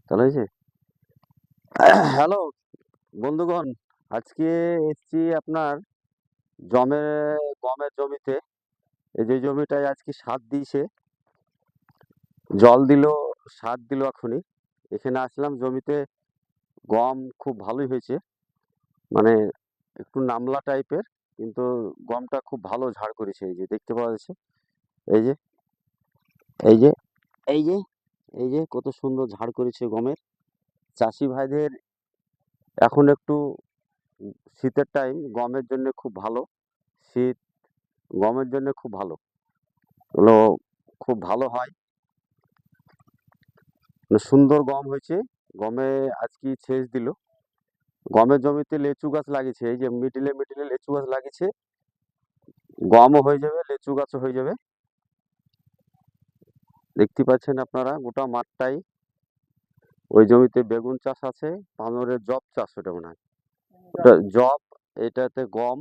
তাহলে হয়েছে। হ্যালো বন্ধুগণ, আজকে এসছি আপনার জমে গমের জমিতে। এই যে জমিটায় আজকে সার দিয়েছে, জল দিল, সার দিল এখনই। এখানে আসলাম জমিতে, গম খুব ভালোই হয়েছে, মানে একটু নামলা টাইপের, কিন্তু গমটা খুব ভালো ঝাড় করেছে। এই যে দেখতে পাওয়া যাচ্ছে, এই যে এই যে এই যে এই যে কত সুন্দর ঝাড় করেছে গমের। চাষি ভাইদের এখন একটু শীতের টাইম, গমের জন্য খুব ভালো। শীত গমের জন্য খুব ভালো, হলো খুব ভালো হয়, মানে সুন্দর গম হয়েছে। গমে আজকে সেচ দিল। গমের জমিতে লেচু গাছ লাগিয়েছে, এই যে মিডিলে মিডিলে লেচু গাছ লাগিয়েছে। গমও হয়ে যাবে, লেচু গাছও হয়ে যাবে। দেখতে পাচ্ছেন আপনারা গোটা মাঠটাই। ওই জমিতে বেগুন চাষ আছে, পাঁচরের জব চাষ, ওটা মনে হয় ওটা জব, এটাতে গম।